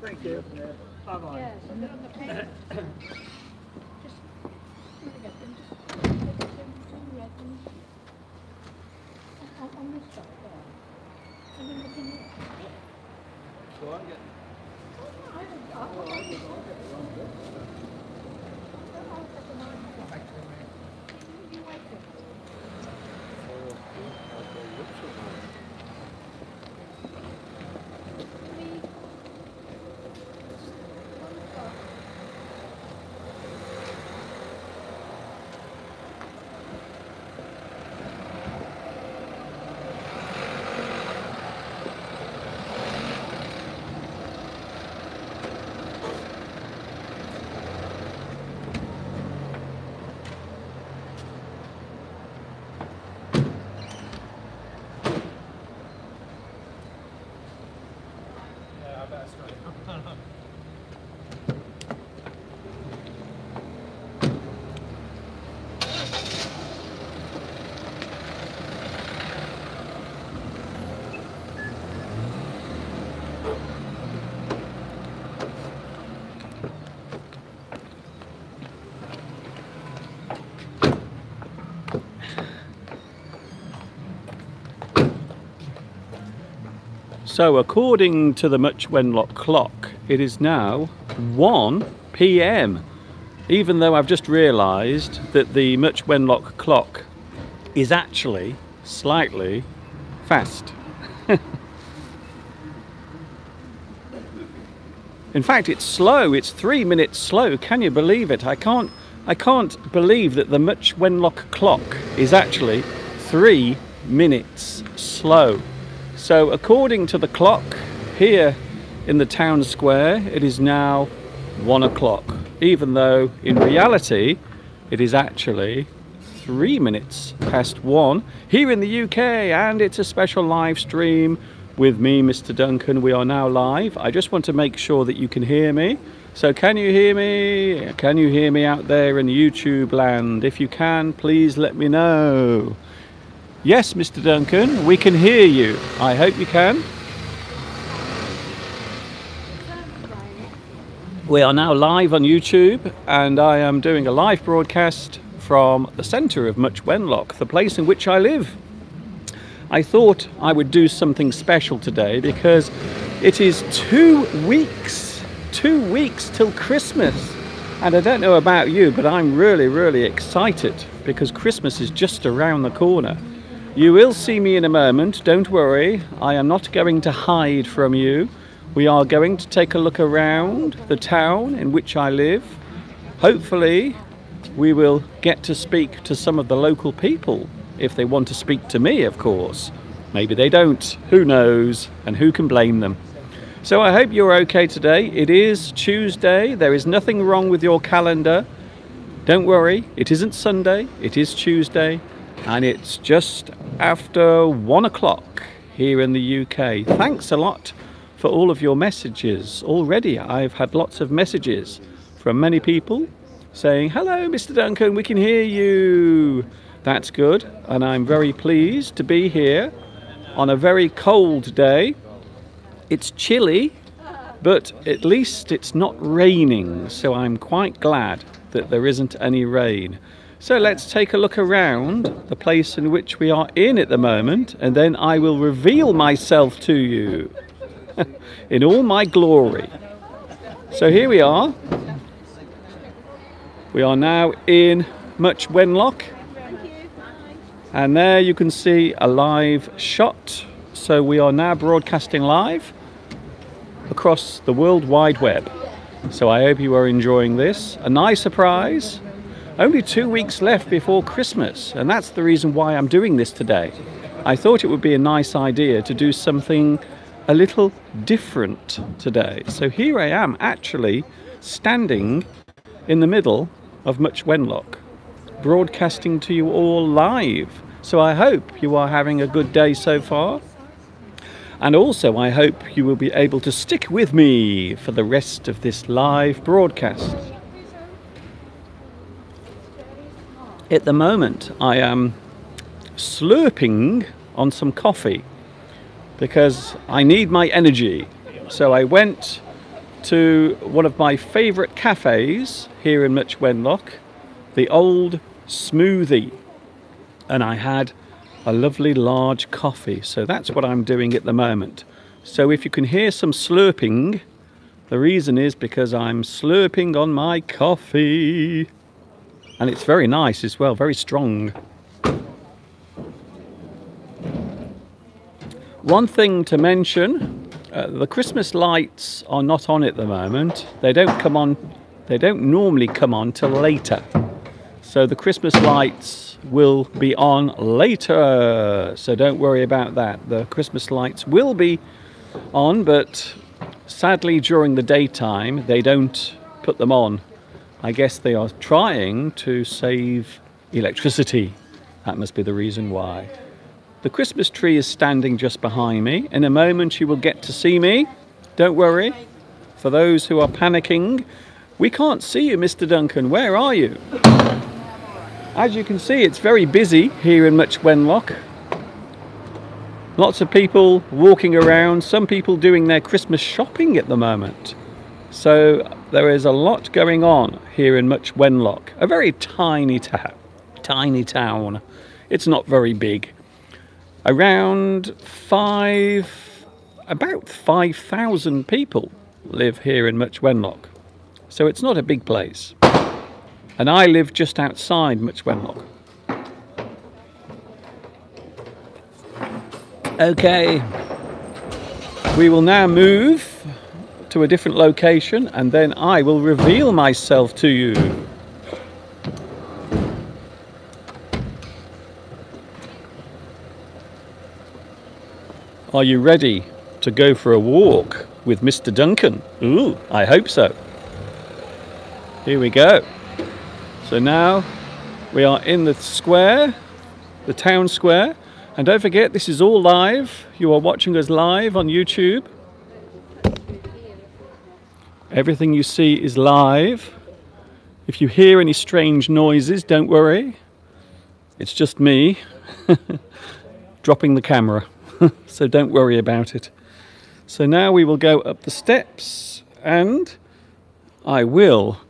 Thank you. Bye-bye. Yes, on the paper. Just on this side there. And then looking at So I'm getting... So according to the Much Wenlock clock, it is now 1 p.m. even though I've just realised that the Much Wenlock clock is actually slightly fast. In fact, it's slow. It's 3 minutes slow. Can you believe it? I can't believe that the Much Wenlock clock is actually 3 minutes slow. So according to the clock here in the town square, it is now 1 o'clock, even though in reality it is actually 3 minutes past 1 here in the UK, and it's a special live stream with me, Mr. Duncan. We are now live. I just want to make sure that you can hear me. So can you hear me? Can you hear me out there in YouTube land? If you can, please let me know. Yes, Mr. Duncan, we can hear you. I hope you can. We are now live on YouTube, and I am doing a live broadcast from the centre of Much Wenlock, the place in which I live. I thought I would do something special today because it is 2 weeks till Christmas. And I don't know about you, but I'm really excited because Christmas is just around the corner. You will see me in a moment, don't worry. I am not going to hide from you. We are going to take a look around the town in which I live. Hopefully, we will get to speak to some of the local people, if they want to speak to me, of course. Maybe they don't, who knows, and who can blame them. So I hope you're okay today. It is Tuesday, there is nothing wrong with your calendar. Don't worry, it isn't Sunday, it is Tuesday. And it's just after 1 o'clock here in the UK. Thanks a lot for all of your messages. Already I've had lots of messages from many people saying, hello Mr. Duncan, we can hear you. That's good, and I'm very pleased to be here on a very cold day. It's chilly, but at least it's not raining, so I'm quite glad that there isn't any rain. So let's take a look around the place in which we are in at the moment, and then I will reveal myself to you in all my glory. So here we are. We are now in Much Wenlock, and there you can see a live shot. So we are now broadcasting live across the World Wide Web. So I hope you are enjoying this. A nice surprise. Only 2 weeks left before Christmas, and that's the reason why I'm doing this today. I thought it would be a nice idea to do something a little different today. So here I am actually standing in the middle of Much Wenlock, broadcasting to you all live. So I hope you are having a good day so far. And also I hope you will be able to stick with me for the rest of this live broadcast. At the moment I am slurping on some coffee because I need my energy. So I went to one of my favourite cafes here in Much Wenlock, the Old Smoothie, and I had a lovely large coffee. So that's what I'm doing at the moment. So if you can hear some slurping, the reason is because I'm slurping on my coffee, and it's very nice as well, very strong. One thing to mention, the Christmas lights are not on at the moment. They don't come on, they don't normally come on till later. So the Christmas lights will be on later. So don't worry about that. The Christmas lights will be on, but sadly during the daytime they don't put them on. I guess they are trying to save electricity. That must be the reason why. The Christmas tree is standing just behind me. In a moment you will get to see me. Don't worry. For those who are panicking, we can't see you, Mr. Duncan. Where are you? As you can see, it's very busy here in Much Wenlock. Lots of people walking around, some people doing their Christmas shopping at the moment. So there is a lot going on here in Much Wenlock. A very tiny town. It's not very big. Around about 5,000 people live here in Much Wenlock. So it's not a big place. And I live just outside Much Wenlock. Okay, we will now move to a different location and then I will reveal myself to you. Are you ready to go for a walk with Mr. Duncan? Ooh, I hope so. Here we go. So now we are in the square, the town square, and don't forget this is all live. You are watching us live on YouTube. Everything you see is live. If you hear any strange noises, don't worry. It's just me dropping the camera. So don't worry about it. So now we will go up the steps and I will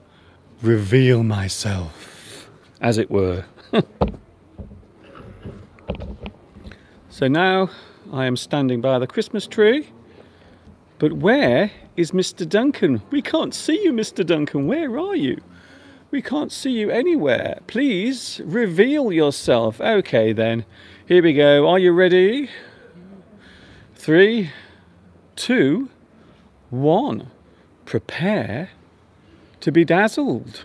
reveal myself, as it were. So now I am standing by the Christmas tree. But where is Mr. Duncan? We can't see you, Mr. Duncan. Where are you? We can't see you anywhere. Please reveal yourself. Okay then. Here we go. Are you ready? 3, 2, 1. Prepare to be dazzled.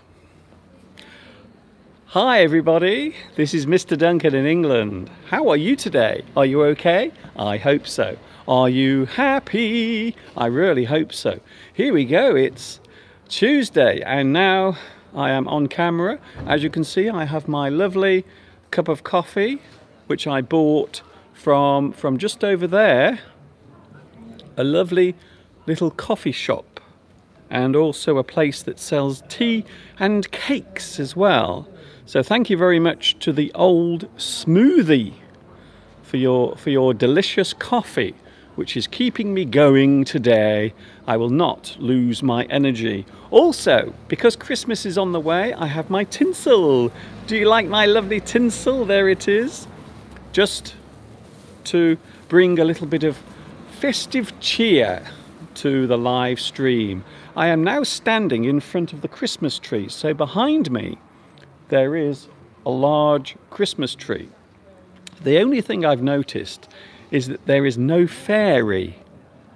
Hi everybody, this is Mr. Duncan in England. How are you today? Are you okay? I hope so. Are you happy? I really hope so. Here we go, it's Tuesday and now I am on camera. As you can see, I have my lovely cup of coffee which I bought from just over there, a lovely little coffee shop, and also a place that sells tea and cakes as well. So thank you very much to the Old Smoothie for your delicious coffee, which is keeping me going today. I will not lose my energy. Also, because Christmas is on the way, I have my tinsel. Do you like my lovely tinsel? There it is. Just to bring a little bit of festive cheer to the live stream. I am now standing in front of the Christmas tree. So behind me, there is a large Christmas tree. The only thing I've noticed is that there is no fairy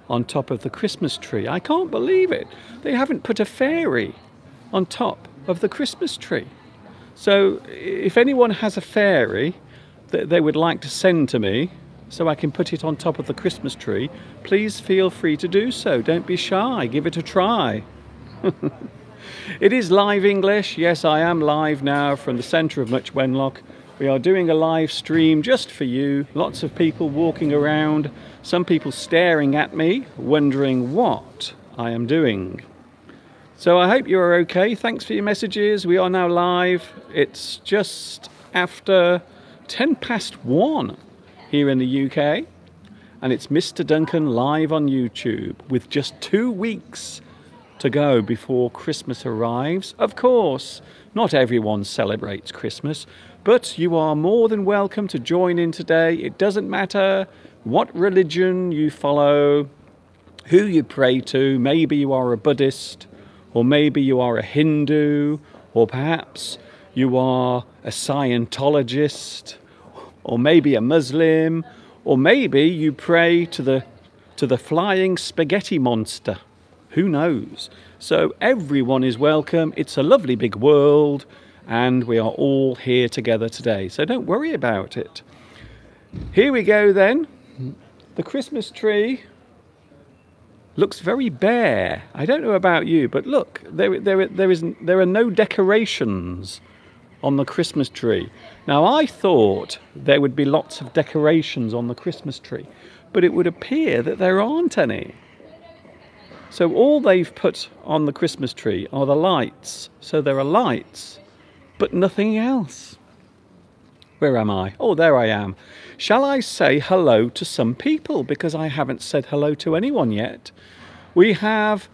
on top of the Christmas tree. I can't believe it. They haven't put a fairy on top of the Christmas tree. So if anyone has a fairy that they would like to send to me so I can put it on top of the Christmas tree, please feel free to do so. Don't be shy, give it a try. It is live English. Yes, I am live now from the centre of Much Wenlock. We are doing a live stream just for you. Lots of people walking around, some people staring at me, wondering what I am doing. So I hope you are okay. Thanks for your messages. We are now live. It's just after 1:10 here in the UK. And it's Mr. Duncan live on YouTube with just 2 weeks to go before Christmas arrives. Of course, not everyone celebrates Christmas, but you are more than welcome to join in today. It doesn't matter what religion you follow, who you pray to. Maybe you are a Buddhist, or maybe you are a Hindu, or perhaps you are a Scientologist, or maybe a Muslim, or maybe you pray to the flying spaghetti monster. Who knows? So everyone is welcome. It's a lovely big world, and we are all here together today. So don't worry about it. Here we go then. The Christmas tree looks very bare. I don't know about you, but look, there are no decorations on the Christmas tree. Now I thought there would be lots of decorations on the Christmas tree, but it would appear that there aren't any. So all they've put on the Christmas tree are the lights. So there are lights, but nothing else. Where am I? Oh, there I am. Shall I say hello to some people? Because I haven't said hello to anyone yet. We have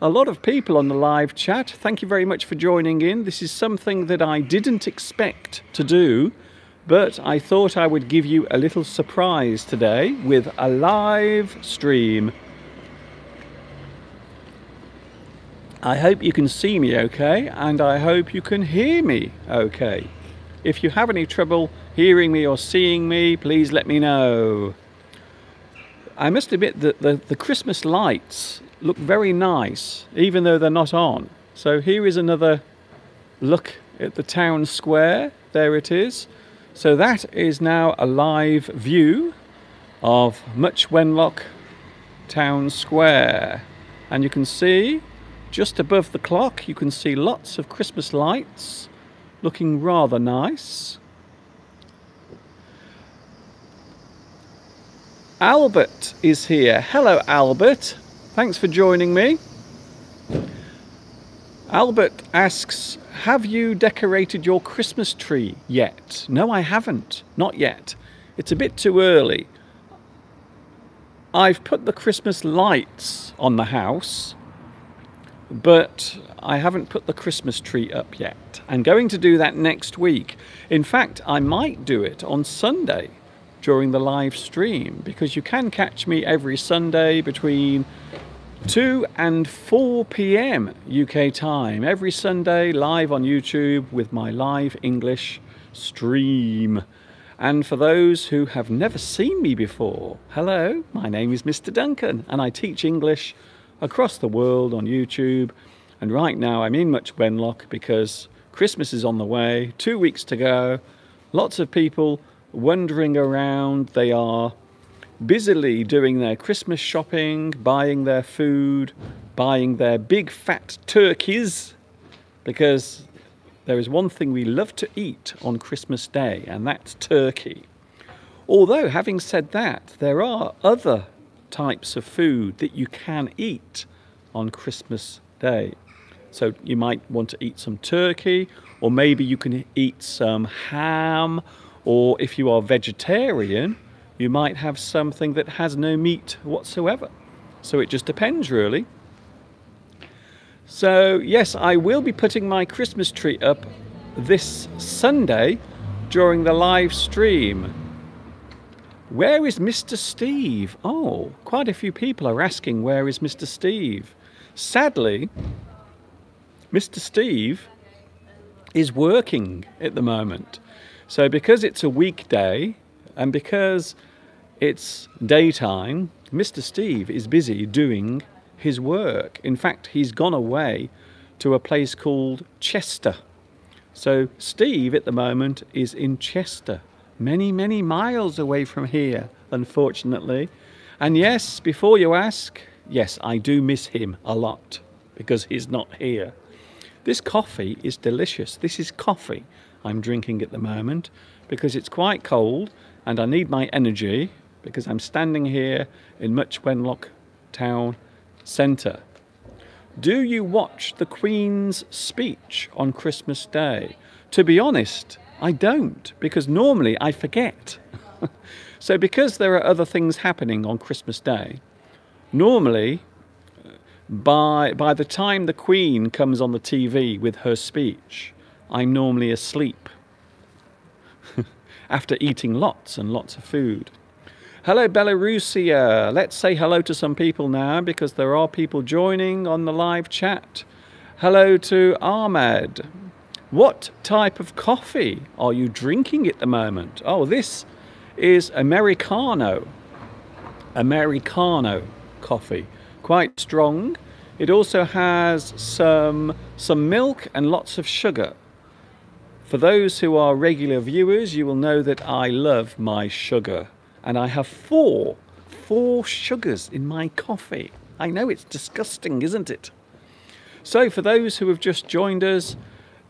a lot of people on the live chat. Thank you very much for joining in. This is something that I didn't expect to do, but I thought I would give you a little surprise today with a live stream. I hope you can see me okay, and I hope you can hear me okay. If you have any trouble hearing me or seeing me, please let me know. I must admit that the Christmas lights look very nice, even though they're not on. So here is another look at the town square. There it is. So that is now a live view of Much Wenlock Town Square. And you can see just above the clock, you can see lots of Christmas lights looking rather nice. Albert is here. Hello, Albert. Thanks for joining me. Albert asks, have you decorated your Christmas tree yet? No, I haven't. Not yet. It's a bit too early. I've put the Christmas lights on the house, but I haven't put the Christmas tree up yet. I'm going to do that next week. In fact, I might do it on Sunday during the live stream, because you can catch me every Sunday between 2 and 4 p.m. UK time. Every Sunday live on YouTube with my live English stream. And for those who have never seen me before, hello, my name is Mr. Duncan, and I teach English across the world on YouTube. And right now I'm in Much Wenlock because Christmas is on the way, 2 weeks to go. Lots of people wandering around. They are busily doing their Christmas shopping, buying their food, buying their big fat turkeys, because there is one thing we love to eat on Christmas Day, and that's turkey. Although, having said that, there are other types of food that you can eat on Christmas Day. So you might want to eat some turkey, or maybe you can eat some ham, or if you are vegetarian, you might have something that has no meat whatsoever. So it just depends, really. So yes, I will be putting my Christmas tree up this Sunday during the live stream. Where is Mr. Steve? Oh, quite a few people are asking, where is Mr. Steve? Sadly, Mr. Steve is working at the moment. So because it's a weekday and because it's daytime, Mr. Steve is busy doing his work. In fact, he's gone away to a place called Chester. So Steve at the moment is in Chester, many, many miles away from here, unfortunately. And yes, before you ask, yes, I do miss him a lot because he's not here. This coffee is delicious. This is coffee I'm drinking at the moment because it's quite cold and I need my energy because I'm standing here in Much Wenlock Town Centre. Do you watch the Queen's speech on Christmas Day? To be honest, I don't, because normally I forget. So because there are other things happening on Christmas Day, normally by the time the Queen comes on the TV with her speech, I'm normally asleep after eating lots and lots of food. Hello Belarusia, let's say hello to some people now because there are people joining on the live chat. Hello to Ahmed. What type of coffee are you drinking at the moment? Oh, this is Americano. Americano coffee, quite strong. It also has some milk and lots of sugar. For those who are regular viewers, you will know that I love my sugar. And I have four sugars in my coffee. I know it's disgusting, isn't it? So for those who have just joined us,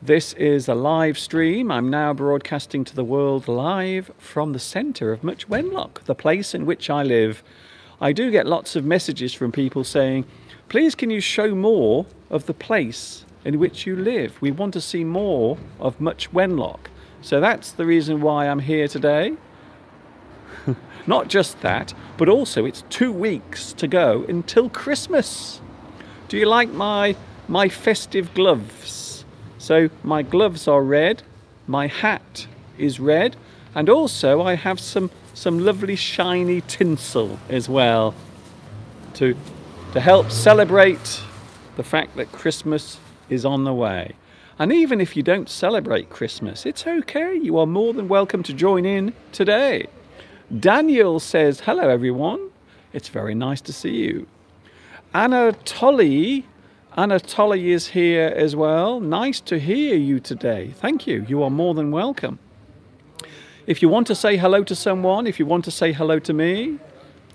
this is a live stream. I'm now broadcasting to the world live from the centre of Much Wenlock, the place in which I live. I do get lots of messages from people saying, please can you show more of the place in which you live? We want to see more of Much Wenlock. So that's the reason why I'm here today. Not just that, but also it's 2 weeks to go until Christmas. Do you like my festive gloves? So my gloves are red, my hat is red, and also I have some lovely shiny tinsel as well to help celebrate the fact that Christmas is on the way. And even if you don't celebrate Christmas, it's okay. You are more than welcome to join in today. Daniel says, hello everyone. It's very nice to see you. Anatoly is here as well. Nice to hear you today. Thank you. You are more than welcome. If you want to say hello to someone, if you want to say hello to me,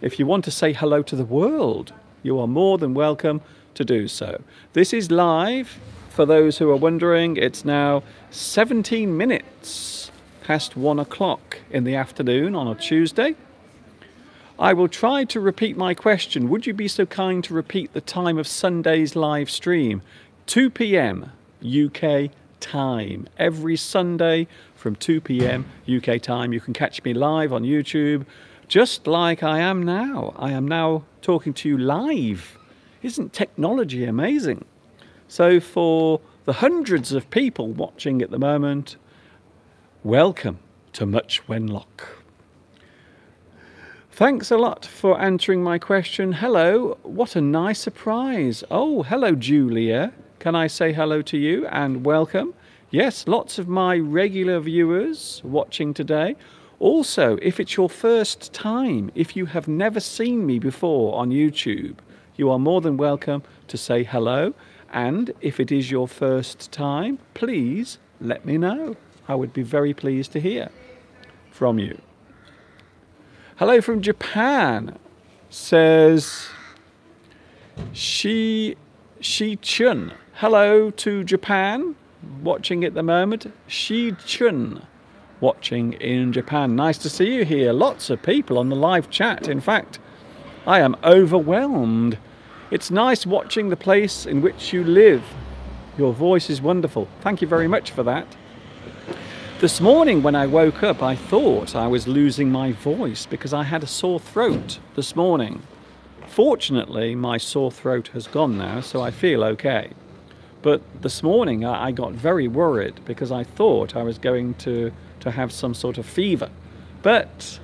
if you want to say hello to the world, you are more than welcome to do so. This is live. For those who are wondering, it's now 17 minutes past 1 o'clock in the afternoon on a Tuesday. I will try to repeat my question. Would you be so kind to repeat the time of Sunday's live stream? 2 p.m. UK time. Every Sunday from 2 p.m. UK time. You can catch me live on YouTube, just like I am now. I am now talking to you live. Isn't technology amazing? So for the hundreds of people watching at the moment, welcome to Much Wenlock. Thanks a lot for answering my question. Hello, what a nice surprise. Oh, hello Julia. Can I say hello to you and welcome? Yes, lots of my regular viewers watching today. Also, if it's your first time, if you have never seen me before on YouTube, you are more than welcome to say hello. And if it is your first time, please let me know. I would be very pleased to hear from you. Hello from Japan, says Shi-chun. Hello to Japan, watching at the moment. Shi-chun, watching in Japan. Nice to see you here. Lots of people on the live chat. In fact, I am overwhelmed. It's nice watching the place in which you live. Your voice is wonderful. Thank you very much for that. This morning when I woke up, I thought I was losing my voice because I had a sore throat this morning. Fortunately, my sore throat has gone now, so I feel okay. But this morning I got very worried because I thought I was going to have some sort of fever. But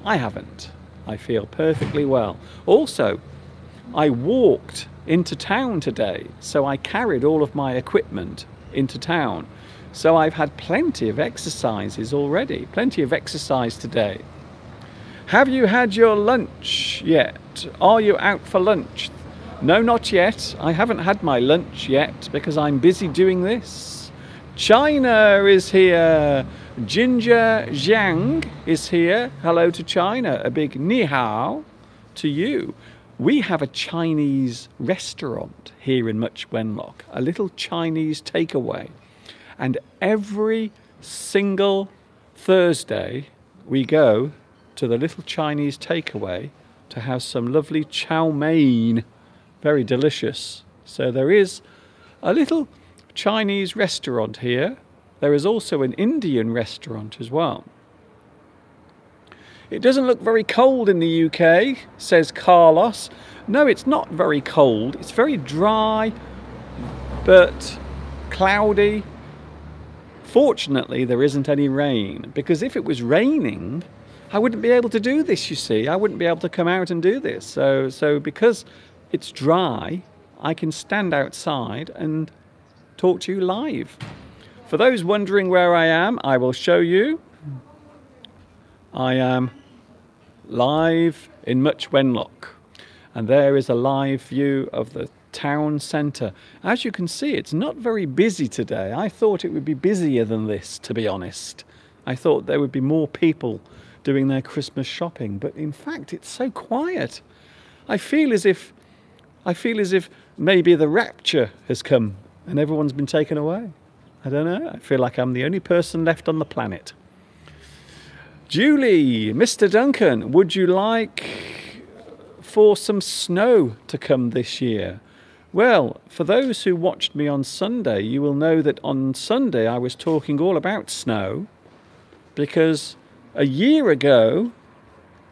I haven't. I feel perfectly well. Also, I walked into town today, so I carried all of my equipment into town. So I've had plenty of exercises already, plenty of exercise today. Have you had your lunch yet? Are you out for lunch? No, not yet. I haven't had my lunch yet because I'm busy doing this. China is here. Ginger Zhang is here. Hello to China. A big ni hao to you. We have a Chinese restaurant here in Much Wenlock, a little Chinese takeaway. And every single Thursday we go to the little Chinese takeaway to have some lovely chow mein. Very delicious. So there is a little Chinese restaurant here. There is also an Indian restaurant as well. It doesn't look very cold in the UK, says Carlos. No, it's not very cold. It's very dry, but cloudy. Fortunately, there isn't any rain, because if it was raining, I wouldn't be able to do this, you see. I wouldn't be able to come out and do this. So because it's dry, I can stand outside and talk to you live. For those wondering where I am, I will show you. I am live in Much Wenlock, and there is a live view of the town centre. As you can see, it's not very busy today. I thought it would be busier than this, to be honest. I thought there would be more people doing their Christmas shopping, but in fact it's so quiet. I feel as if maybe the rapture has come and everyone's been taken away. I don't know. I feel like I'm the only person left on the planet. Julie, Mr. Duncan, would you like for some snow to come this year? Well, for those who watched me on Sunday, you will know that on Sunday I was talking all about snow, because a year ago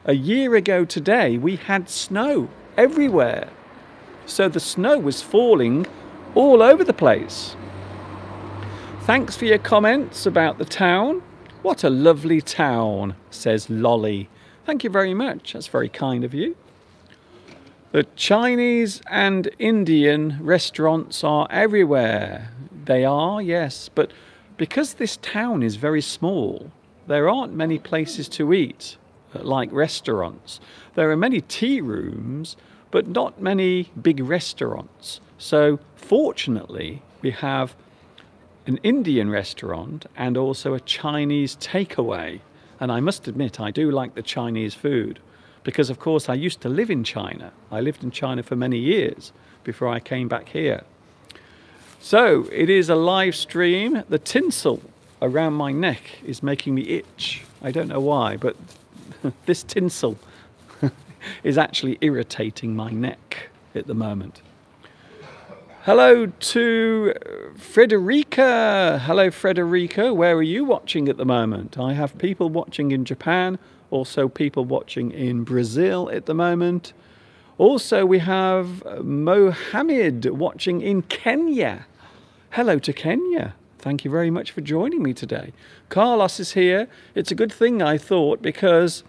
today, we had snow everywhere. So the snow was falling all over the place. Thanks for your comments about the town. What a lovely town, says Lolly. Thank you very much. That's very kind of you. The Chinese and Indian restaurants are everywhere. They are, yes, but because this town is very small, there aren't many places to eat, like restaurants. There are many tea rooms, but not many big restaurants. So fortunately, we have an Indian restaurant and also a Chinese takeaway. And I must admit, I do like the Chinese food, because of course I used to live in China. I lived in China for many years before I came back here. So it is a live stream. The tinsel around my neck is making me itch. I don't know why, but this tinsel is actually irritating my neck at the moment. Hello to Frederica. Hello, Frederica. Where are you watching at the moment? I have people watching in Japan, also people watching in Brazil at the moment. Also, we have Mohammed watching in Kenya. Hello to Kenya. Thank you very much for joining me today. Carlos is here. It's a good thing, I thought, because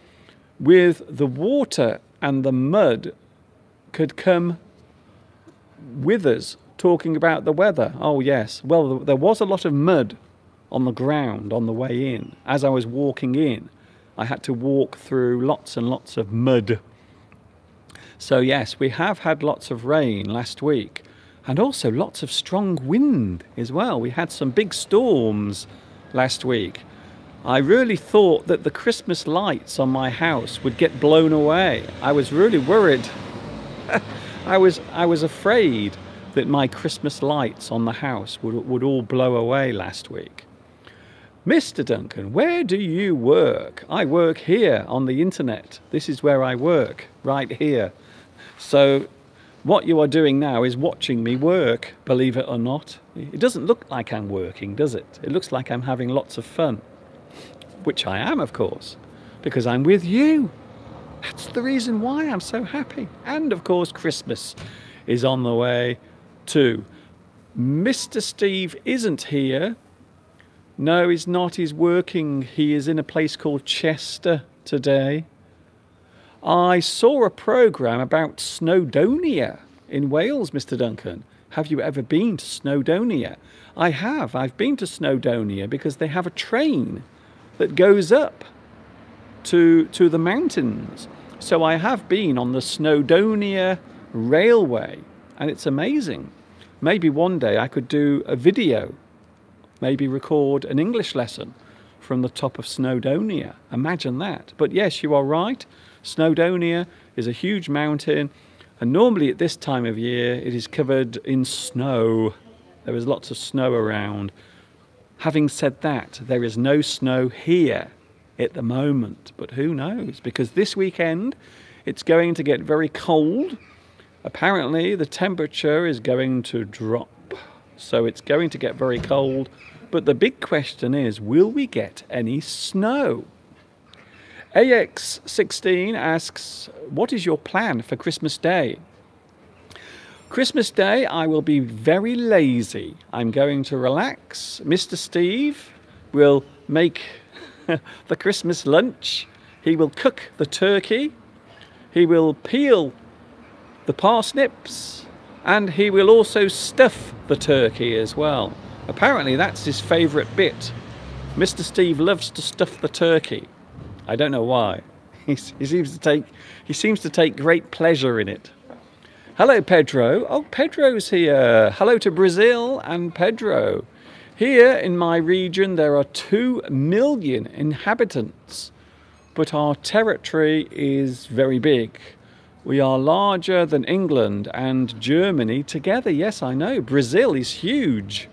with the water and the mud could come with us talking about the weather. Oh yes, well, there was a lot of mud on the ground on the way in. As I was walking in, I had to walk through lots and lots of mud. So yes, we have had lots of rain last week, and also lots of strong wind as well. We had some big storms last week. I really thought that the Christmas lights on my house would get blown away. I was really worried. I was afraid that my Christmas lights on the house would all blow away last week. Mr. Duncan, where do you work? I work here on the internet. This is where I work, right here. So what you are doing now is watching me work, believe it or not. It doesn't look like I'm working, does it? It looks like I'm having lots of fun, which I am, of course, because I'm with you. That's the reason why I'm so happy. And of course, Christmas is on the way too. Mr. Steve isn't here. No, he's not. He's working. He is in a place called Chester today. I saw a programme about Snowdonia in Wales, Mr. Duncan. Have you ever been to Snowdonia? I have. I've been to Snowdonia because they have a train that goes up to the mountains. So I have been on the Snowdonia Railway, and it's amazing. Maybe one day I could do a video, maybe record an English lesson from the top of Snowdonia. Imagine that. But yes, you are right. Snowdonia is a huge mountain, and normally at this time of year it is covered in snow. There is lots of snow around. Having said that, there is no snow here at the moment, but who knows? Because this weekend it's going to get very cold. Apparently the temperature is going to drop, so it's going to get very cold. But the big question is, will we get any snow? AX16 asks, what is your plan for Christmas Day? Christmas Day, I will be very lazy. I'm going to relax. Mr. Steve will make the Christmas lunch. He will cook the turkey. He will peel the parsnips. And he will also stuff the turkey as well. Apparently that's his favourite bit. Mr. Steve loves to stuff the turkey. I don't know why. He seems to take great pleasure in it. Hello, Pedro. Oh, Pedro's here. Hello to Brazil and Pedro. Here in my region, there are 2 million inhabitants, but our territory is very big. We are larger than England and Germany together. Yes, I know. Brazil is huge.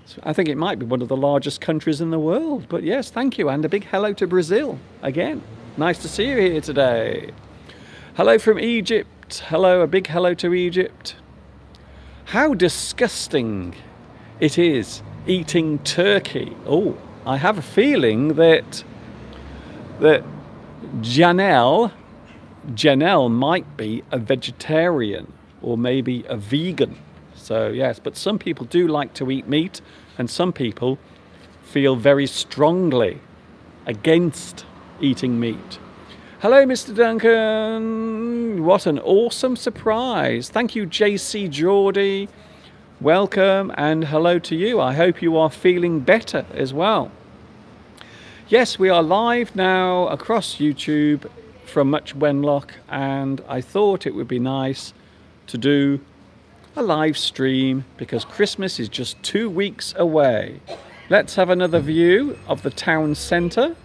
So I think it might be one of the largest countries in the world. But yes, thank you. And a big hello to Brazil again. Nice to see you here today. Hello from Egypt. Hello, a big hello to Egypt. How disgusting it is eating turkey. Oh, I have a feeling that Janelle might be a vegetarian or maybe a vegan. So yes, but some people do like to eat meat, and some people feel very strongly against eating meat. Hello, Mr. Duncan. What an awesome surprise. Thank you, JC Geordie. Welcome and hello to you. I hope you are feeling better as well. Yes, we are live now across YouTube from Much Wenlock, and I thought it would be nice to do a live stream because Christmas is just 2 weeks away. Let's have another view of the town centre.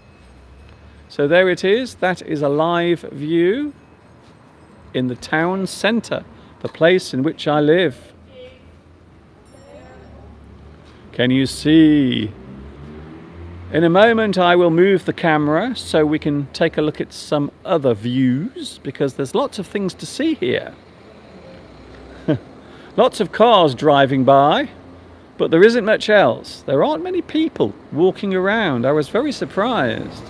So there it is. That is a live view in the town centre, the place in which I live. Can you see? In a moment I will move the camera so we can take a look at some other views, because there's lots of things to see here. Lots of cars driving by, but there isn't much else. There aren't many people walking around. I was very surprised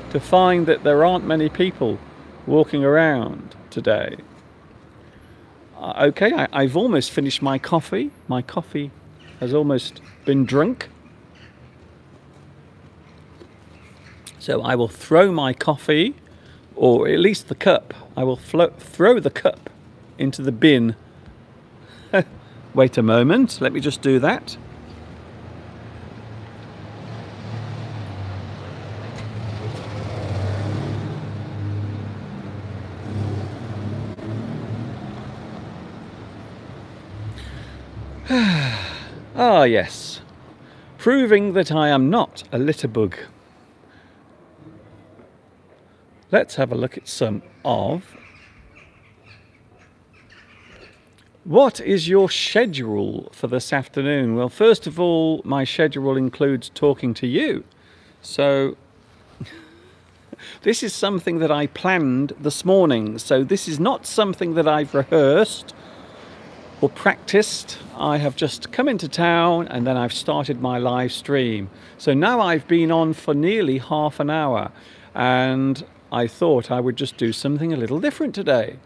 to find that there aren't many people walking around today. Okay, I've almost finished my coffee. My coffee has almost been drunk. So I will throw my coffee, or at least the cup. I will throw the cup into the bin. Wait a moment, let me just do that. Ah, yes. Proving that I am not a litterbug. Let's have a look at some of. What is your schedule for this afternoon? Well, first of all, my schedule includes talking to you. So this is something that I planned this morning. So this is not something that I've rehearsed or practiced. I have just come into town and then I've started my live stream. So now I've been on for nearly half an hour, and I thought I would just do something a little different today.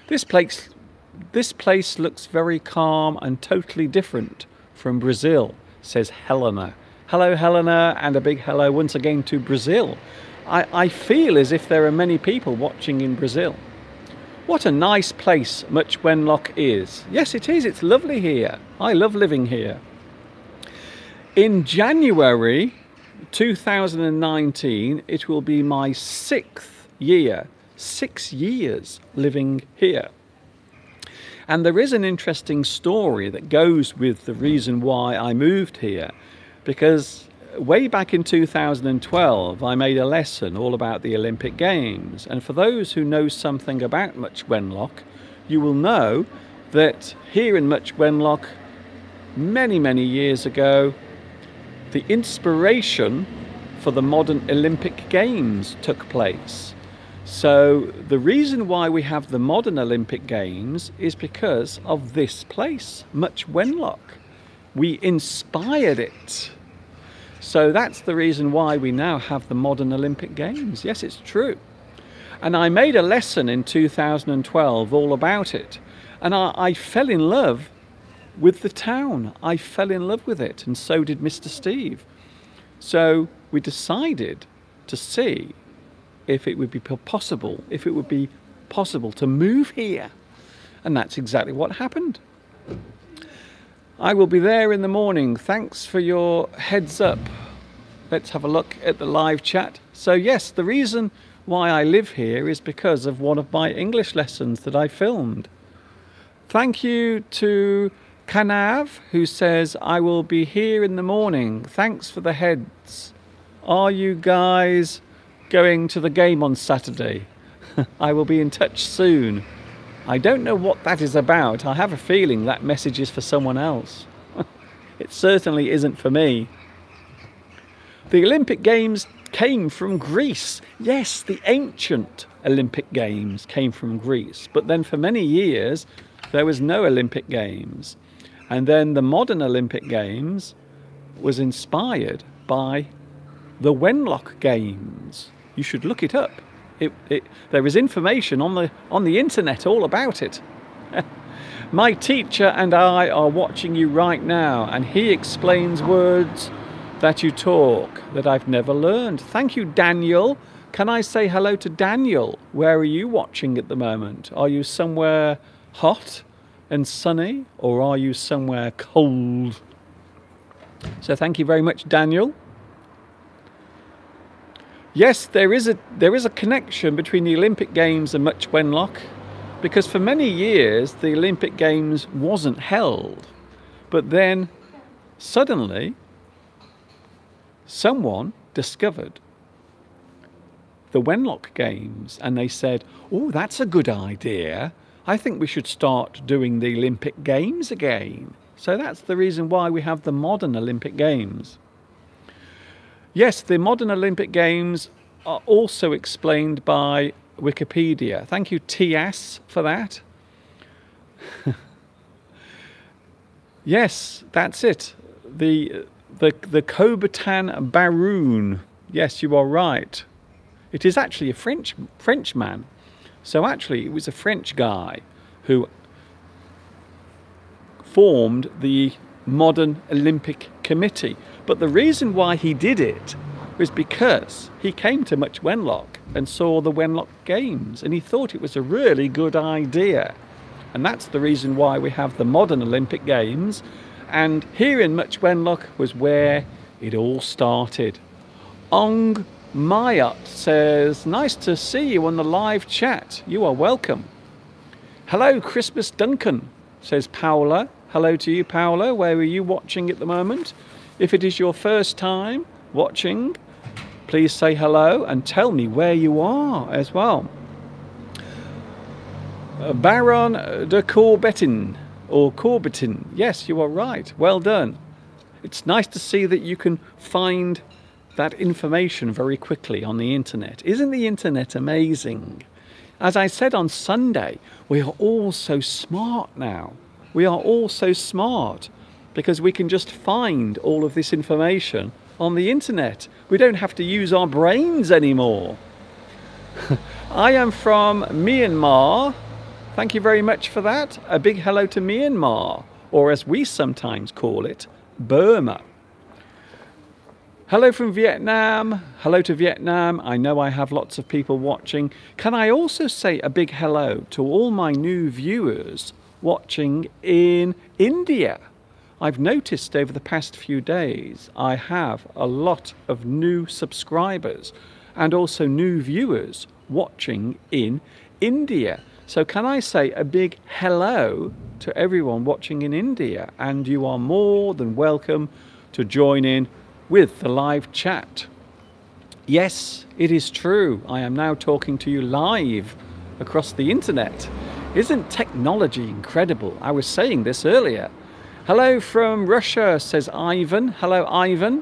This place looks very calm and totally different from Brazil, says Helena. Hello, Helena, and a big hello once again to Brazil. I feel as if there are many people watching in Brazil. What a nice place Much Wenlock is. Yes, it is. It's lovely here. I love living here. In January 2019, it will be my 6th year. 6 years living here. And there is an interesting story that goes with the reason why I moved here, because way back in 2012 I made a lesson all about the Olympic Games, and for those who know something about Much Wenlock, you will know that here in Much Wenlock many years ago the inspiration for the modern Olympic Games took place. So the reason why we have the modern Olympic Games is because of this place, Much Wenlock. We inspired it. So that's the reason why we now have the modern Olympic Games. Yes, it's true. And I made a lesson in 2012 all about it. And I fell in love with the town. I fell in love with it, and so did Mr. Steve. So we decided to see if it would be possible, to move here. And that's exactly what happened. I will be there in the morning. Thanks for your heads up. Let's have a look at the live chat. So yes, the reason why I live here is because of one of my English lessons that I filmed. Thank you to Kanav, who says, I will be here in the morning. Thanks for the heads. Are you guys going to the game on Saturday? I will be in touch soon. I don't know what that is about. I have a feeling that message is for someone else. It certainly isn't for me. The Olympic Games came from Greece. Yes, the ancient Olympic Games came from Greece. But then for many years, there was no Olympic Games. And then the modern Olympic Games was inspired by the Wenlock Games. You should look it up. There is information on the internet all about it. My teacher and I are watching you right now, and he explains words that you talk that I've never learned. Thank you, Daniel. Can I say hello to Daniel? Where are you watching at the moment? Are you somewhere hot and sunny, or are you somewhere cold? So thank you very much, Daniel. Yes, there is a connection between the Olympic Games and Much Wenlock, because for many years the Olympic Games wasn't held, but then suddenly someone discovered the Wenlock Games, and they said, oh, that's a good idea. I think we should start doing the Olympic Games again. So that's the reason why we have the modern Olympic Games. Yes, the modern Olympic Games are also explained by Wikipedia. Thank you, TS, for that. Yes, that's it. The Coubertin Baroon. Yes, you are right. It is actually a Frenchman. So actually, it was a French guy who formed the modern Olympic Committee. But the reason why he did it was because he came to Much Wenlock and saw the Wenlock Games, and he thought it was a really good idea. And that's the reason why we have the modern Olympic Games. And here in Much Wenlock was where it all started. Ong Mayat says, nice to see you on the live chat. You are welcome. Hello, Christmas Duncan, says Paula. Hello to you, Paula. Where are you watching at the moment? If it is your first time watching, please say hello and tell me where you are as well. Baron de Courbetin, or Courbetin. Yes, you are right. Well done. It's nice to see that you can find that information very quickly on the internet. Isn't the internet amazing? As I said on Sunday, we are all so smart now. We are all so smart because we can just find all of this information on the internet. We don't have to use our brains anymore. I am from Myanmar. Thank you very much for that. A big hello to Myanmar, or as we sometimes call it, Burma. Hello from Vietnam. Hello to Vietnam. I know I have lots of people watching. Can I also say a big hello to all my new viewers watching in India? I've noticed over the past few days I have a lot of new subscribers and also new viewers watching in India. So can I say a big hello to everyone watching in India? And you are more than welcome to join in with the live chat. Yes, it is true. I am now talking to you live across the internet. Isn't technology incredible? I was saying this earlier. Hello from Russia, says Ivan. Hello, Ivan.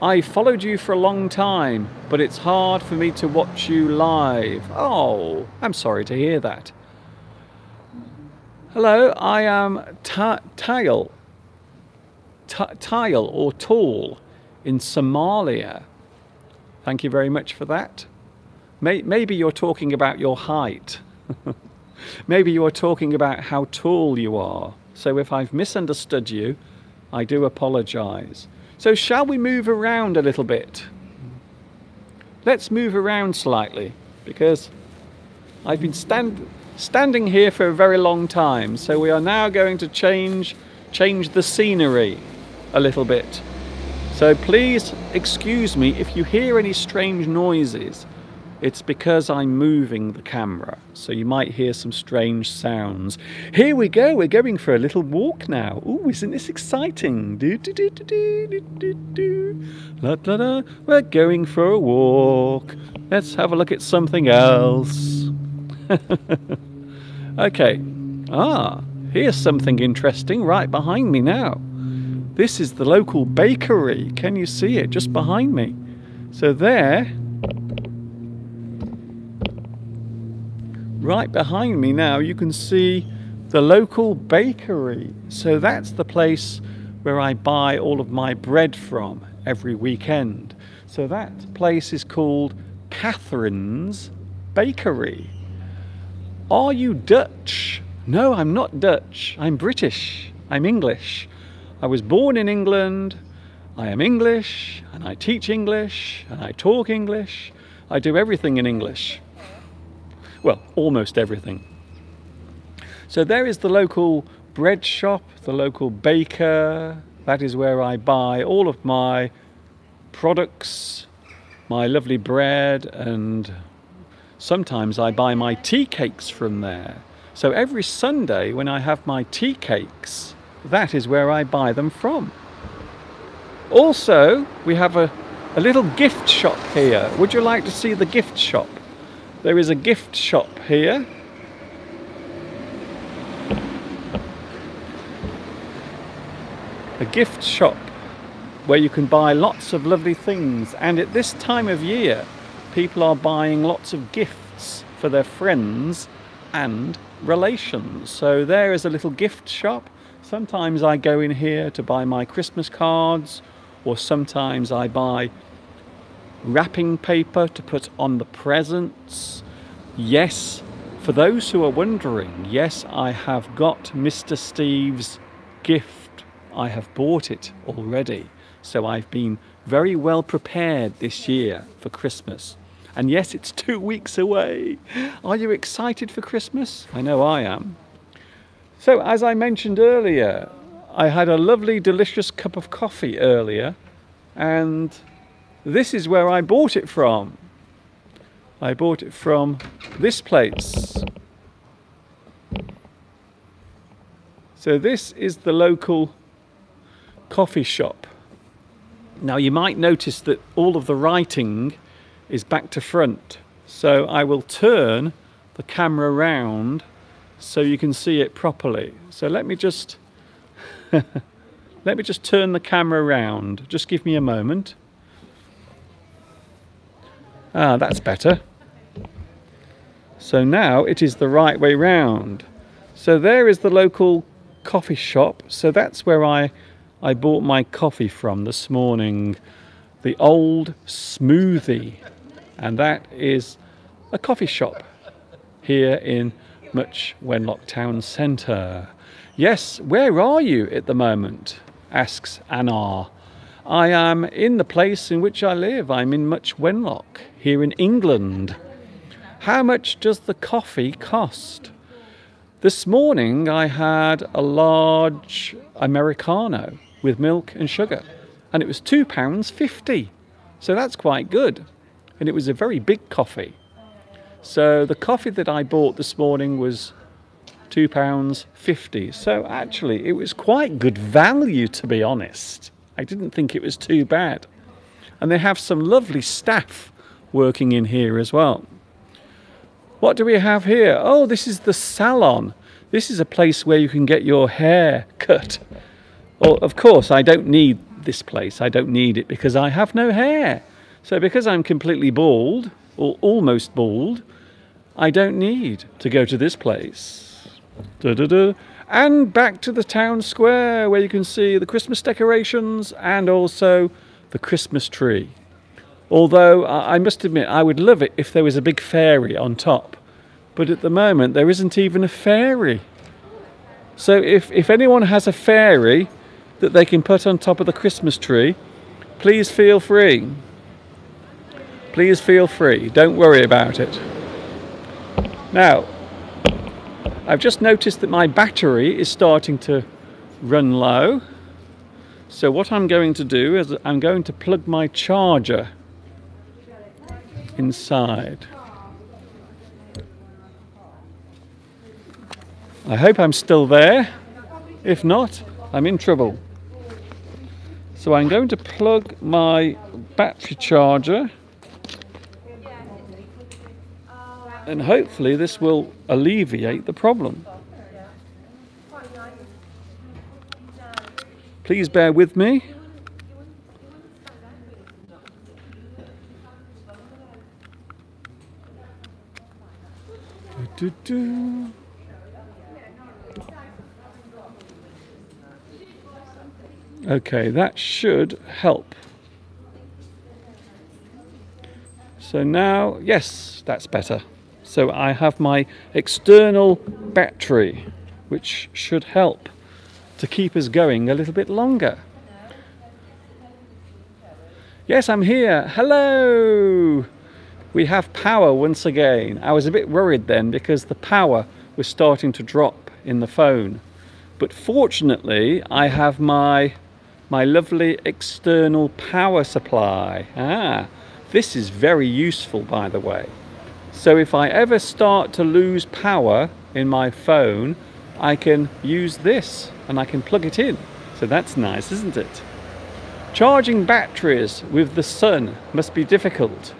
I followed you for a long time, but it's hard for me to watch you live. Oh, I'm sorry to hear that. Hello, I am Tile or Tall in Somalia. Thank you very much for that. Maybe you're talking about your height. Maybe you're talking about how tall you are. So if I've misunderstood you, I do apologize. So shall we move around a little bit? Let's move around slightly, because I've been standing here for a very long time. So we are now going to change the scenery a little bit. So please excuse me if you hear any strange noises. It's because I'm moving the camera, so you might hear some strange sounds. Here we go, we're going for a little walk now. Ooh, isn't this exciting? La, la, la. We're going for a walk. Let's have a look at something else. Okay. Here's something interesting right behind me now. This is the local bakery. Can you see it just behind me? So there, right behind me now, you can see the local bakery. So that's the place where I buy all of my bread from every weekend. So that place is called Catherine's Bakery. Are you Dutch? No, I'm not Dutch. I'm British. I'm English. I was born in England. I am English, and I teach English, and I talk English. I do everything in English. Well, almost everything. So there is the local bread shop, the local baker. That is where I buy all of my products, my lovely bread, and sometimes I buy my tea cakes from there. So every Sunday when I have my tea cakes, that is where I buy them from. Also, we have a little gift shop here. Would you like to see the gift shop? There is a gift shop here. A gift shop where you can buy lots of lovely things. And at this time of year, people are buying lots of gifts for their friends and relations. So there is a little gift shop. Sometimes I go in here to buy my Christmas cards, or sometimes I buy wrapping paper to put on the presents. Yes, for those who are wondering, yes, I have got Mr. Steve's gift. I have bought it already. So I've been very well prepared this year for Christmas. And yes, it's 2 weeks away. Are you excited for Christmas? I know I am. So as I mentioned earlier, I had a lovely, delicious cup of coffee earlier, and this is where I bought it from. I bought it from this place. So this is the local coffee shop. Now you might notice that all of the writing is back to front. So I will turn the camera around so you can see it properly. So let me just turn the camera around. Just give me a moment. That's better. So now it is the right way round. So there is the local coffee shop. So that's where I bought my coffee from this morning. The Old Smoothie. And that is a coffee shop here in Much Wenlock Town Centre. Yes, where are you at the moment? Asks Anna. I am in the place in which I live. I'm in Much Wenlock, here in England. How much does the coffee cost? This morning I had a large Americano with milk and sugar, and it was £2.50. So that's quite good. And it was a very big coffee. So the coffee that I bought this morning was £2.50. So actually it was quite good value, to be honest. I didn't think it was too bad. And they have some lovely staff working in here as well. What do we have here? Oh, this is the salon. This is a place where you can get your hair cut. Well, of course, I don't need this place. I don't need it because I have no hair. So because I'm completely bald, or almost bald, I don't need to go to this place. And back to the town square where you can see the Christmas decorations and also the Christmas tree. Although I must admit I would love it if there was a big fairy on top. But at the moment there isn't even a fairy. So if anyone has a fairy that they can put on top of the Christmas tree, please feel free. Please feel free. Don't worry about it. Now, I've just noticed that my battery is starting to run low. So what I'm going to do is I'm going to plug my charger inside. I hope I'm still there. If not, I'm in trouble. So I'm going to plug my battery charger, and hopefully this will alleviate the problem. Please bear with me. Okay, that should help. So now, yes, that's better. So I have my external battery, which should help to keep us going a little bit longer. Yes, I'm here. Hello! We have power once again. I was a bit worried then because the power was starting to drop in the phone. But fortunately, I have my lovely external power supply. This is very useful, by the way. So if I ever start to lose power in my phone, I can use this and I can plug it in. So that's nice, isn't it? Charging batteries with the sun must be difficult.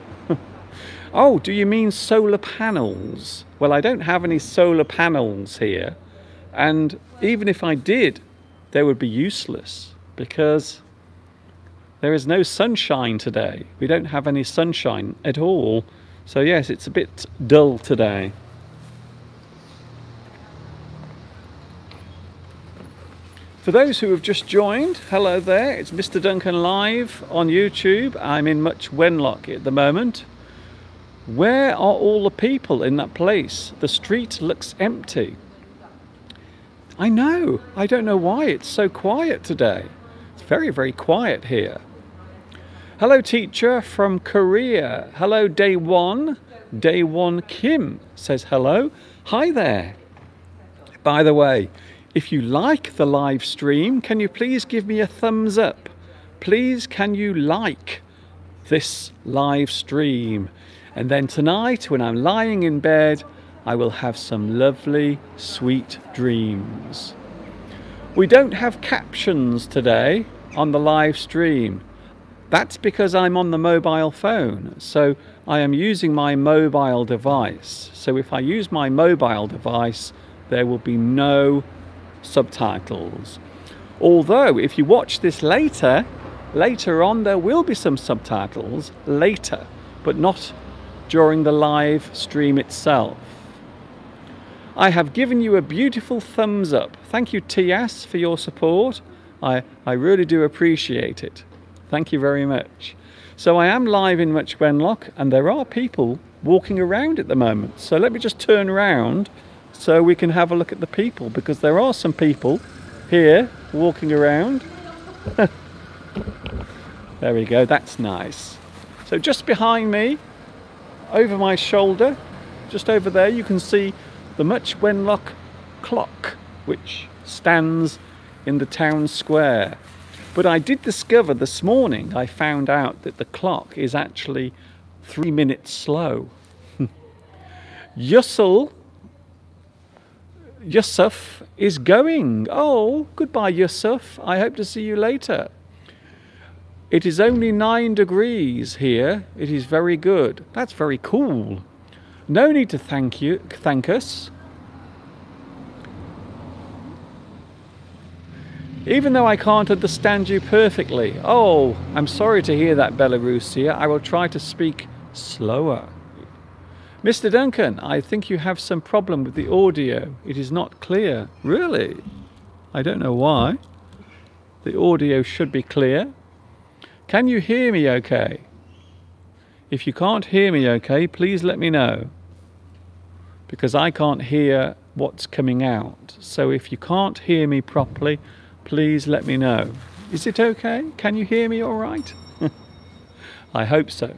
Oh, do you mean solar panels? Well, I don't have any solar panels here. And even if I did, they would be useless because there is no sunshine today. We don't have any sunshine at all. So yes, it's a bit dull today. For those who have just joined, hello there. It's Mr. Duncan Live on YouTube. I'm in Much Wenlock at the moment. Where are all the people in that place? The street looks empty. I know. I don't know why it's so quiet today. It's very, very quiet here. Hello, teacher from Korea. Hello, Day One. Day One Kim says hello. Hi there. By the way, if you like the live stream, can you please give me a thumbs up? Please, can you like this live stream? And then tonight, when I'm lying in bed, I will have some lovely, sweet dreams. We don't have captions today on the live stream. That's because I'm on the mobile phone. So I am using my mobile device. So if I use my mobile device, there will be no subtitles. Although if you watch this later on there will be some subtitles later, but not during the live stream itself. I have given you a beautiful thumbs up. Thank you, Tias, for your support. I really do appreciate it. Thank you very much. So I am live in Much Wenlock and there are people walking around at the moment. So let me just turn around so we can have a look at the people, because there are some people here walking around. There we go, that's nice. So just behind me, over my shoulder, just over there, you can see the Much Wenlock clock, which stands in the town square. But I did discover this morning, I found out that the clock is actually 3 minutes slow. Yusuf is going. Oh, goodbye, Yusuf. I hope to see you later. It is only 9 degrees here. It is very good. That's very cool. No need to thank us. Even though I can't understand you perfectly. Oh, I'm sorry to hear that, Belarusia. I will try to speak slower. Mr. Duncan, I think you have some problem with the audio. It is not clear. Really? I don't know why. The audio should be clear. Can you hear me okay? If you can't hear me okay, please let me know. Because I can't hear what's coming out. So if you can't hear me properly, please let me know. Is it okay? Can you hear me all right? I hope so.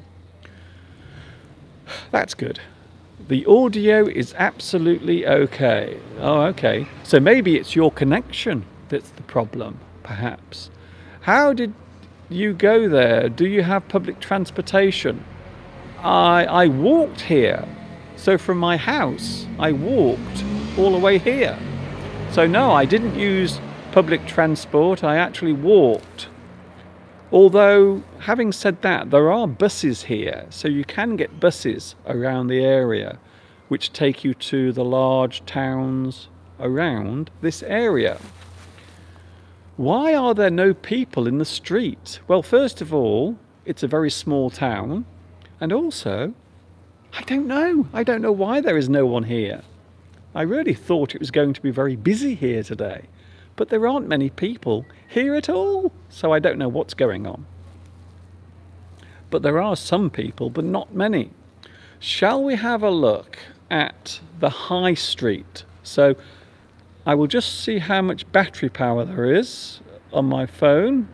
That's good. The audio is absolutely okay. Oh, okay. So maybe it's your connection that's the problem, perhaps. How did you go there? Do you have public transportation? I walked here. So from my house, I walked all the way here. So no, I didn't use public transport. I actually walked. Although, having said that, there are buses here, so you can get buses around the area which take you to the large towns around this area. Why are there no people in the street? Well, first of all, it's a very small town, and also, I don't know. I don't know why there is no one here. I really thought it was going to be very busy here today. But there aren't many people here at all, so I don't know what's going on. But there are some people, but not many. Shall we have a look at the high street? So I will just see how much battery power there is on my phone.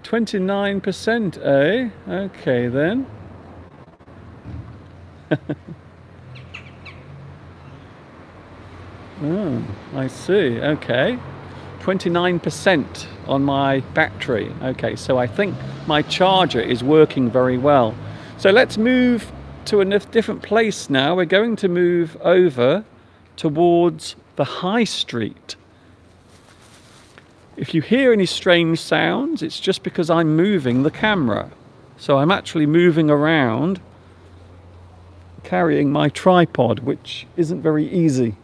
29%, eh? Okay then. Oh, I see. Okay. 29% on my battery. Okay, so I think my charger is working very well. So let's move to a different place now. We're going to move over towards the high street. If you hear any strange sounds, it's just because I'm moving the camera. So I'm actually moving around carrying my tripod, which isn't very easy.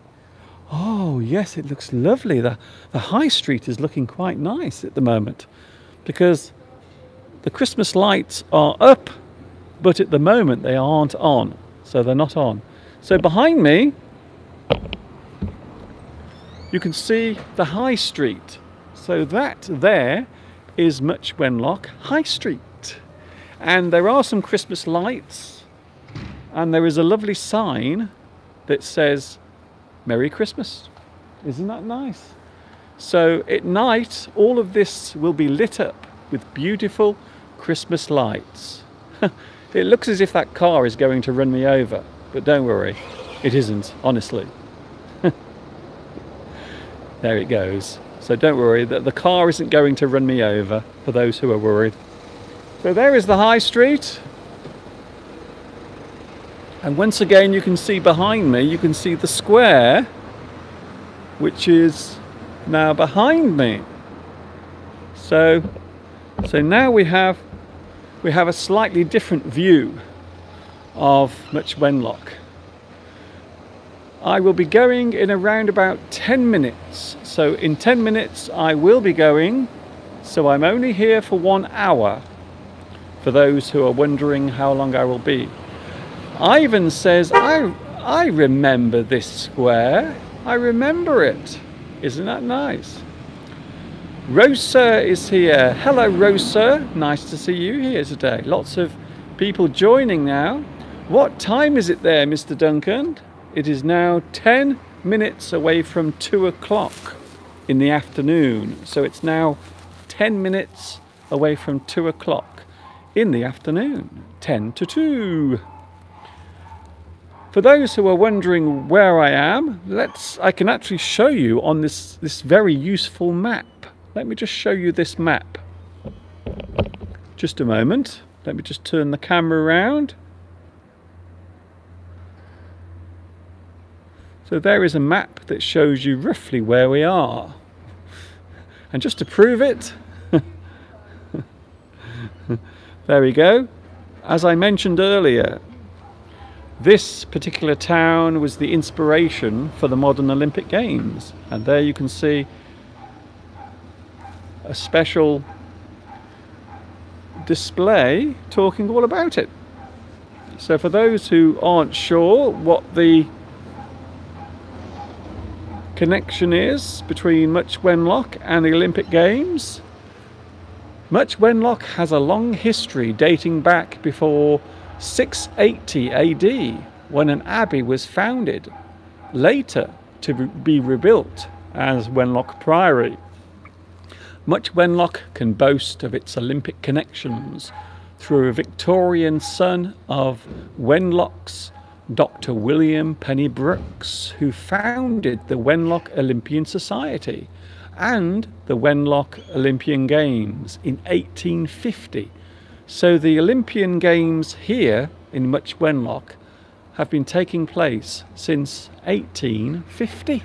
Oh yes, it looks lovely. The high street is looking quite nice at the moment because the Christmas lights are up, but at the moment they aren't on. So they're not on. So behind me, you can see the high street. So that there is Much Wenlock High Street. And there are some Christmas lights, and there is a lovely sign that says Merry Christmas. Isn't that nice? So at night, all of this will be lit up with beautiful Christmas lights. It looks as if that car is going to run me over, but don't worry, it isn't, honestly. There it goes. So don't worry, that the car isn't going to run me over, for those who are worried. So there is the high street. And once again, you can see behind me, you can see the square, which is now behind me. So now we have a slightly different view of Much Wenlock. I will be going in around about 10 minutes. So in 10 minutes I will be going. So I'm only here for 1 hour, for those who are wondering how long I will be. Ivan says, I remember this square. I remember it. Isn't that nice? Rosa is here. Hello, Rosa. Nice to see you here today. Lots of people joining now. What time is it there, Mr. Duncan? It is now 10 minutes away from 2 o'clock in the afternoon. So it's now 10 minutes away from 2 o'clock in the afternoon. 10 to 2. For those who are wondering where I am, I can actually show you on this very useful map. Let me just show you this map. Just a moment. Let me just turn the camera around. So there is a map that shows you roughly where we are. And just to prove it, there we go. As I mentioned earlier, this particular town was the inspiration for the modern Olympic Games. And there you can see a special display talking all about it. So for those who aren't sure what the connection is between Much Wenlock and the Olympic Games, Much Wenlock has a long history dating back before 680 AD, when an abbey was founded, later to be rebuilt as Wenlock Priory. Much Wenlock can boast of its Olympic connections through a Victorian son of Wenlock's, Dr. William Penny Brooks, who founded the Wenlock Olympian Society and the Wenlock Olympian Games in 1850. So the Olympian Games here in Much Wenlock have been taking place since 1850.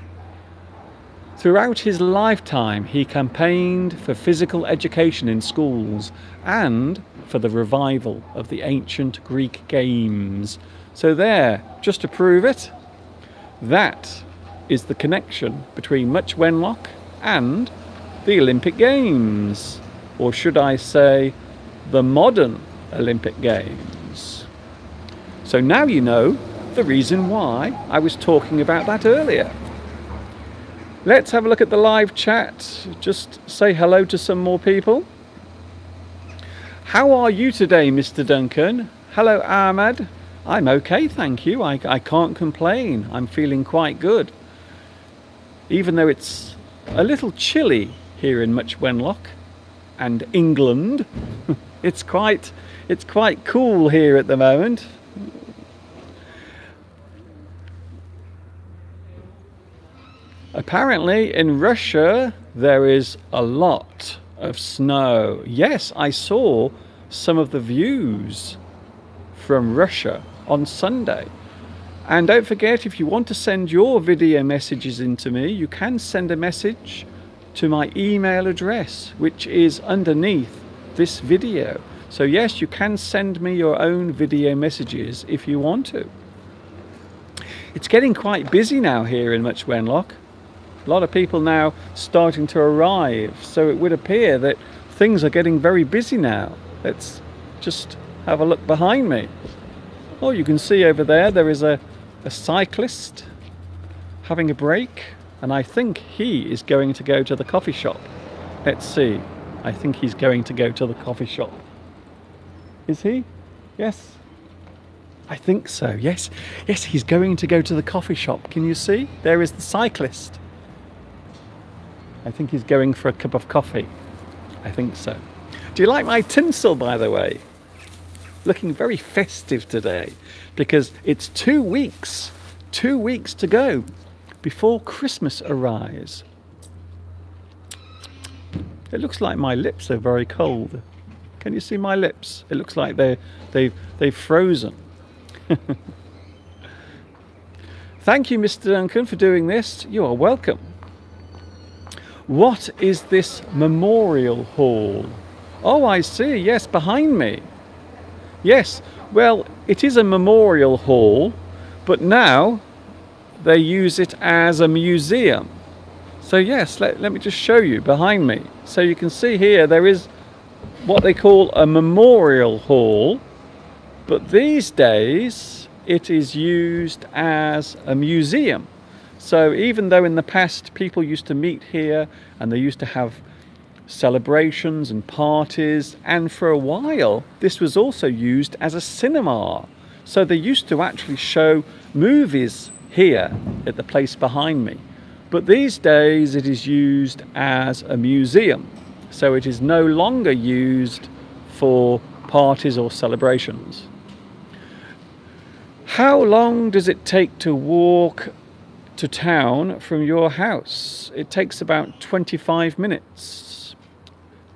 Throughout his lifetime, he campaigned for physical education in schools and for the revival of the ancient Greek games. So there, just to prove it, that is the connection between Much Wenlock and the Olympic Games, or should I say the modern Olympic Games. So now you know the reason why I was talking about that earlier. Let's have a look at the live chat. Just say hello to some more people. How are you today, Mr. Duncan? Hello, Ahmad. I'm okay, thank you. I can't complain. I'm feeling quite good. Even though it's a little chilly here in Much Wenlock and England, it's quite cool here at the moment. Apparently in Russia there is a lot of snow. Yes, I saw some of the views from Russia on Sunday. And don't forget, if you want to send your video messages in to me, you can send a message to my email address, which is underneath this video. So yes, you can send me your own video messages if you want to. It's getting quite busy now here in Much Wenlock. A lot of people now starting to arrive, so it would appear that things are getting very busy now. Let's just have a look behind me. Oh, you can see over there is a cyclist having a break, and I think he is going to go to the coffee shop. Let's see. I think he's going to go to the coffee shop. Is he? Yes. I think so. Yes. Yes, he's going to go to the coffee shop. Can you see? There is the cyclist. I think he's going for a cup of coffee. I think so. Do you like my tinsel, by the way? Looking very festive today, because it's 2 weeks to go before Christmas arrives. It looks like my lips are very cold. Can you see my lips? It looks like they've frozen. Thank you, Mr. Duncan, for doing this. You are welcome. What is this memorial hall? Oh, I see. Yes, behind me. Yes, well, it is a memorial hall, but now they use it as a museum. So yes, let me just show you behind me. So you can see here there is what they call a memorial hall, but these days it is used as a museum. So even though in the past people used to meet here and they used to have celebrations and parties, and for a while this was also used as a cinema. So they used to actually show movies here at the place behind me. But these days it is used as a museum. So it is no longer used for parties or celebrations. How long does it take to walk to town from your house? It takes about 25 minutes.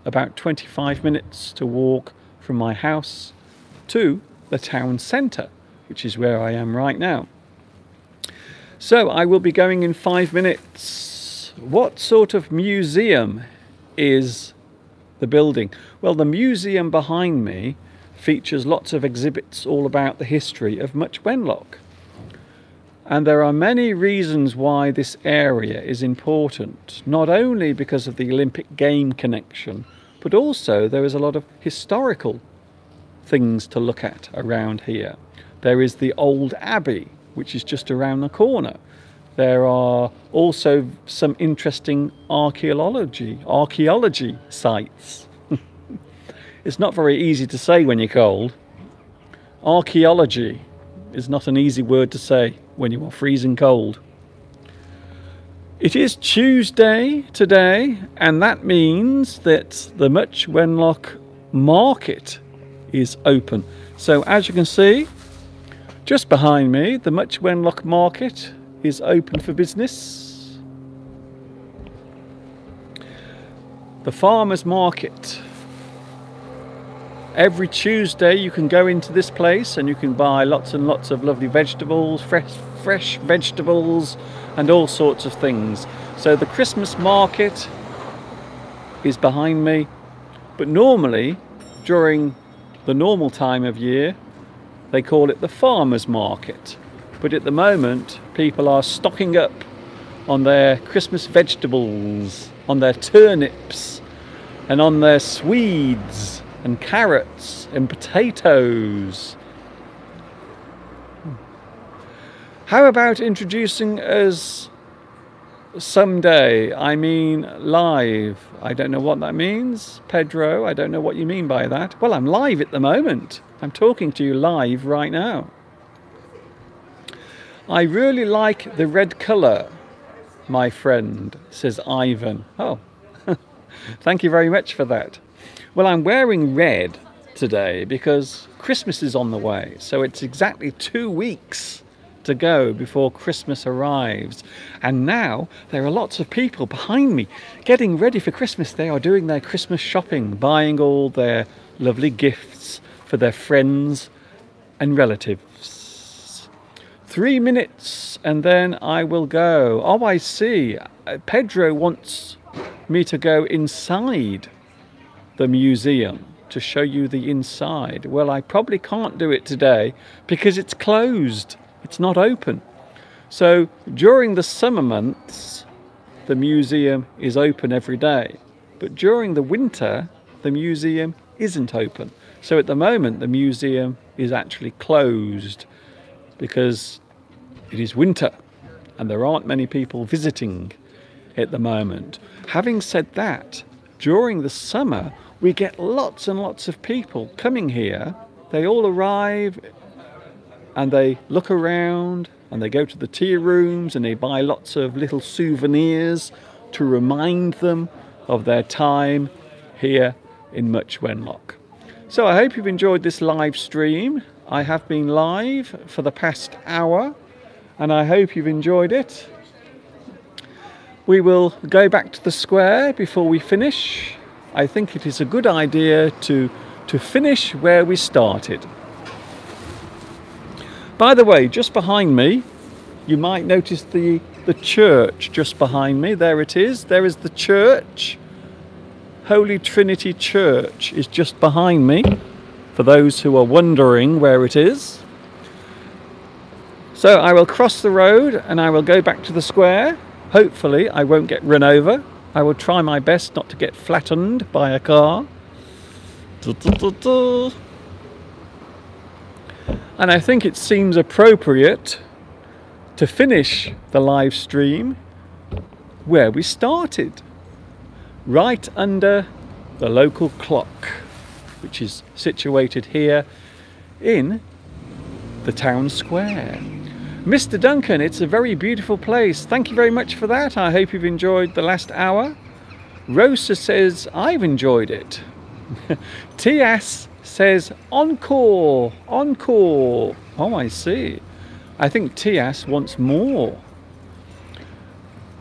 About 25 minutes to walk from my house to the town centre, which is where I am right now. So I will be going in 5 minutes. What sort of museum is the building? Well, the museum behind me features lots of exhibits all about the history of Much Wenlock. And there are many reasons why this area is important, not only because of the Olympic game connection, but also there is a lot of historical things to look at around here. There is the old Abbey, which is just around the corner. There are also some interesting archaeology sites. It's not very easy to say when you're cold. Archaeology is not an easy word to say when you are freezing cold. It is Tuesday today, and that means that the Much Wenlock market is open. So as you can see, just behind me, the Much Wenlock market is open for business. The farmers market. Every Tuesday you can go into this place and you can buy lots and lots of lovely vegetables, fresh vegetables and all sorts of things. So the Christmas market is behind me, but normally during the normal time of year they call it the farmers market. But at the moment people are stocking up on their Christmas vegetables, on their turnips and on their swedes and carrots and potatoes. How about introducing us someday? I mean live. I don't know what that means. Pedro, I don't know what you mean by that. Well, I'm live at the moment. I'm talking to you live right now. I really like the red colour, my friend, says Ivan. Oh, thank you very much for that. Well, I'm wearing red today because Christmas is on the way. So it's exactly 2 weeks to go before Christmas arrives. And now there are lots of people behind me getting ready for Christmas. They are doing their Christmas shopping, buying all their lovely gifts for their friends and relatives. 3 minutes and then I will go. Oh, I see. Pedro wants me to go inside the museum to show you the inside. Well, I probably can't do it today because it's closed. It's not open. So during the summer months, the museum is open every day. But during the winter, the museum isn't open. So at the moment, the museum is actually closed because it is winter and there aren't many people visiting at the moment. Having said that, during the summer, we get lots and lots of people coming here. They all arrive and they look around and they go to the tea rooms and they buy lots of little souvenirs to remind them of their time here in Much Wenlock. So I hope you've enjoyed this live stream. I have been live for the past hour and I hope you've enjoyed it. We will go back to the square before we finish. I think it is a good idea to finish where we started. By the way, just behind me, you might notice the church just behind me. There it is. There is the church. Holy Trinity Church is just behind me, for those who are wondering where it is. So I will cross the road and I will go back to the square. Hopefully I won't get run over. I will try my best not to get flattened by a car. And I think it seems appropriate to finish the live stream where we started, right under the local clock, which is situated here in the town square. Mr. Duncan, it's a very beautiful place. Thank you very much for that. I hope you've enjoyed the last hour. Rosa says, I've enjoyed it. Tias says, encore, encore. Oh, I see. I think Tias wants more.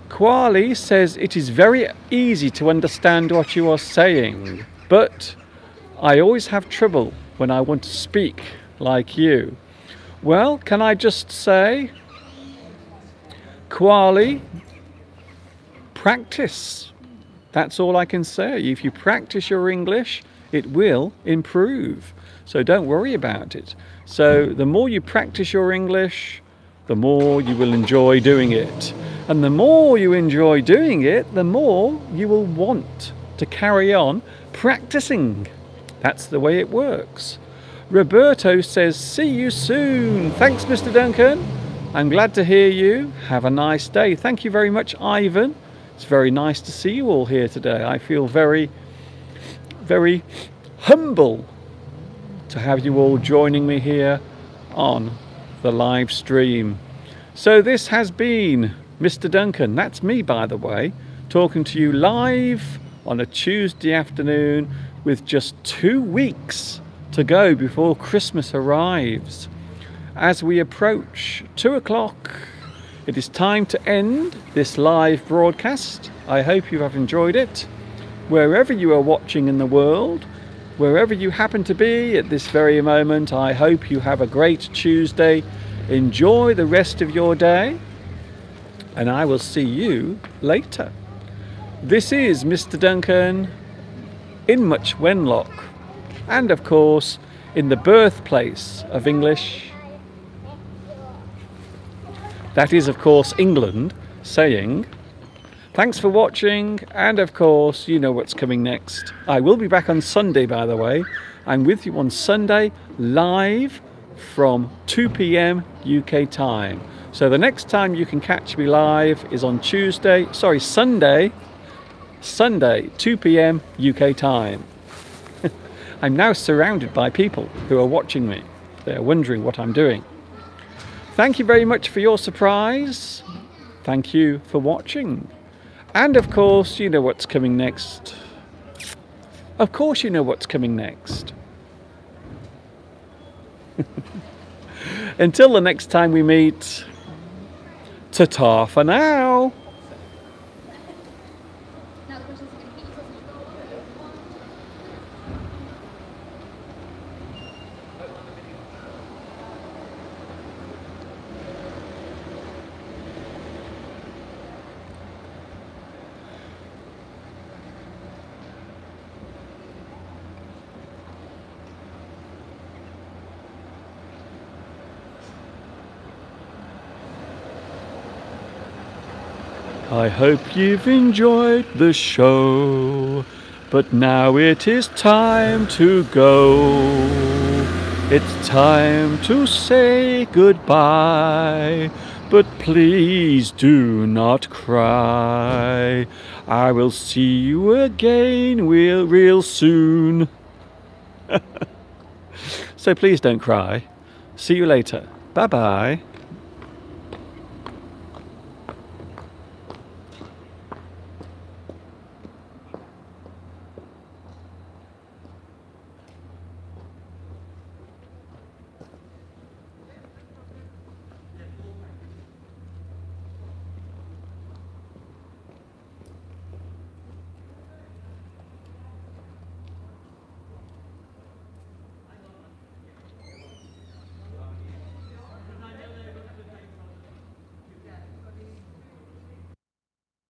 Kwali says, it is very easy to understand what you are saying, but I always have trouble when I want to speak like you. Well, can I just say, Kwali, practice. That's all I can say. If you practice your English, it will improve. So don't worry about it. So the more you practice your English, the more you will enjoy doing it. And the more you enjoy doing it, the more you will want to carry on practicing. That's the way it works. Roberto says, see you soon. Thanks, Mr. Duncan. I'm glad to hear you. Have a nice day. Thank you very much, Ivan. It's very nice to see you all here today. I feel very, very humble to have you all joining me here on the live stream. So this has been Mr. Duncan, that's me by the way, talking to you live on a Tuesday afternoon with just 2 weeks to go before Christmas arrives. As we approach 2 o'clock, it is time to end this live broadcast. I hope you have enjoyed it. Wherever you are watching in the world, wherever you happen to be at this very moment, I hope you have a great Tuesday. Enjoy the rest of your day, and I will see you later. This is Mr. Duncan in Much Wenlock, and of course in the birthplace of English. That is of course England, saying thanks for watching, and of course you know what's coming next. I will be back on Sunday, by the way. I'm with you on Sunday live from 2 p.m. UK time. So the next time you can catch me live is on Sunday 2 p.m. UK time. I'm now surrounded by people who are watching me. They're wondering what I'm doing. Thank you very much for your surprise. Thank you for watching. And of course, you know what's coming next. Of course you know what's coming next. Until the next time we meet, ta-ta for now. I hope you've enjoyed the show, but now it is time to go. It's time to say goodbye, but please do not cry. I will see you again real soon. So please don't cry. See you later. Bye-bye.